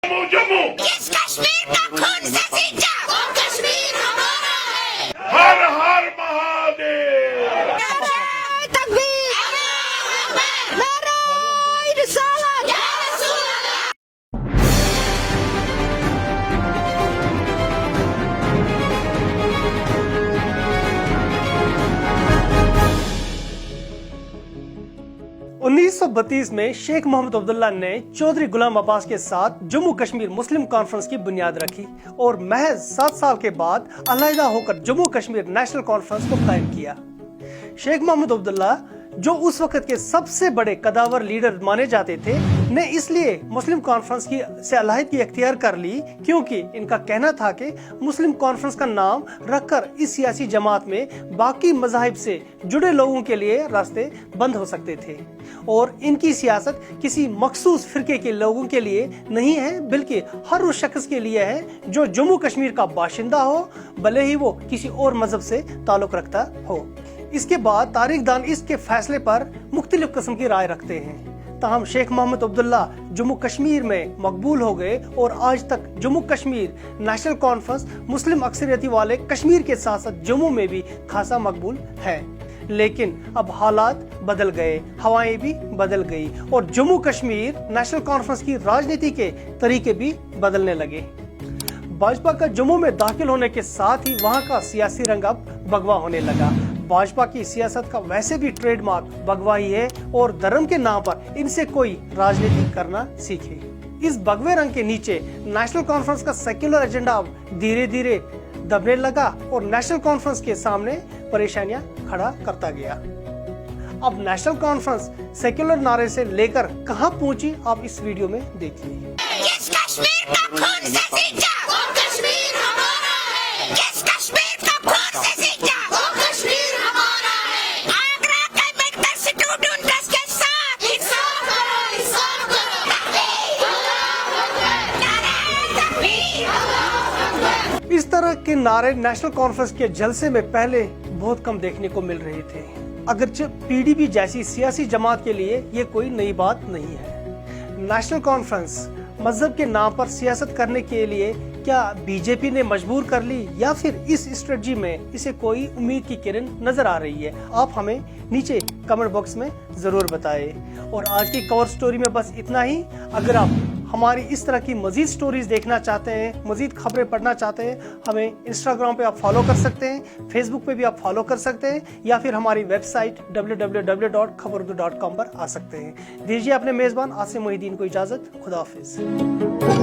जम्मू किस कश्मीर का खून से सींचा, वो कश्मीर हमारा है। हर हर महादेव। नारे तकबीर, नारे रिसालत, या रसूल अल्लाह। उन्नीस 1932 में शेख मोहम्मद अब्दुल्ला ने चौधरी गुलाम अब्बास के साथ जम्मू कश्मीर मुस्लिम कॉन्फ्रेंस की बुनियाद रखी और महज 7 साल के बाद अलहदा होकर जम्मू कश्मीर नेशनल कॉन्फ्रेंस को कायम किया। शेख मोहम्मद अब्दुल्ला, जो उस वक्त के सबसे बड़े कदावर लीडर माने जाते थे, ने इसलिए मुस्लिम कॉन्फ्रेंस की से अलहदगी इख्तियार कर ली क्योंकि इनका कहना था कि मुस्लिम कॉन्फ्रेंस का नाम रखकर इस सियासी जमात में बाकी मज़ाहिब से जुड़े लोगों के लिए रास्ते बंद हो सकते थे और इनकी सियासत किसी मखसूस फिरके के लोगों के लिए नहीं है, बल्कि हर उस शख्स के लिए है जो जम्मू कश्मीर का बाशिंदा हो, भले ही वो किसी और मजहब से ताल्लुक रखता हो। इसके बाद तारीखदान इसके फैसले पर मुख्तलिफ किस्म की राय रखते हैं। ताहम शेख मोहम्मद अब्दुल्ला जम्मू कश्मीर में मकबूल हो गए और आज तक जम्मू कश्मीर नेशनल कॉन्फ्रेंस मुस्लिम अक्सरियती वाले कश्मीर के साथ साथ जम्मू में भी खासा मकबूल है। लेकिन अब हालात बदल गए, हवाएं भी बदल गई और जम्मू कश्मीर नेशनल कॉन्फ्रेंस की राजनीति के तरीके भी बदलने लगे। भाजपा का जम्मू में दाखिल होने के साथ ही वहां का सियासी रंग अब भगवा होने लगा। भाजपा की सियासत का वैसे भी ट्रेडमार्क भगवा ही है और धर्म के नाम पर इनसे कोई राजनीति करना सीखे। इस भगवे रंग के नीचे नेशनल कॉन्फ्रेंस का सेक्युलर एजेंडा अब धीरे धीरे दबने लगा और नेशनल कॉन्फ्रेंस के सामने परेशानियां खड़ा करता गया। अब नेशनल कॉन्फ्रेंस सेक्युलर नारे से लेकर कहां पहुंची, आप इस वीडियो में देखिए। किस कश्मीर का खून से सींचा, वो कश्मीर हमारा है। किस कश्मीर का खून से सींचा, वो कश्मीर हमारा है। आगरा के मेडिकल स्टूडेंट्स के साथ इंसाफ करो, इंसाफ करो। तकबीर, अल्लाहू अकबर, नारे तकबीर, अल्लाहू अकबर। इस तरह के नारे नेशनल कॉन्फ्रेंस के जलसे में पहले बहुत कम देखने को मिल रहे थे। अगरचे पीडीपी जैसी सियासी जमात के लिए ये कोई नई बात नहीं है। नेशनल कॉन्फ्रेंस मजहब के नाम पर सियासत करने के लिए क्या बीजेपी ने मजबूर कर ली या फिर इस स्ट्रेटजी में इसे कोई उम्मीद की किरण नजर आ रही है? आप हमें नीचे कमेंट बॉक्स में जरूर बताएं। और आज की कवर स्टोरी में बस इतना ही। अगर आप हमारी इस तरह की मजीद स्टोरीज देखना चाहते हैं, मजीद खबरें पढ़ना चाहते हैं, हमें इंस्टाग्राम पे आप फॉलो कर सकते हैं, फेसबुक पे भी आप फॉलो कर सकते हैं या फिर हमारी वेबसाइट www.khabarurdu.com पर आ सकते हैं। दीजिए अपने मेजबान आसिम मोहिद्दीन को इजाजत। खुदा हाफिज।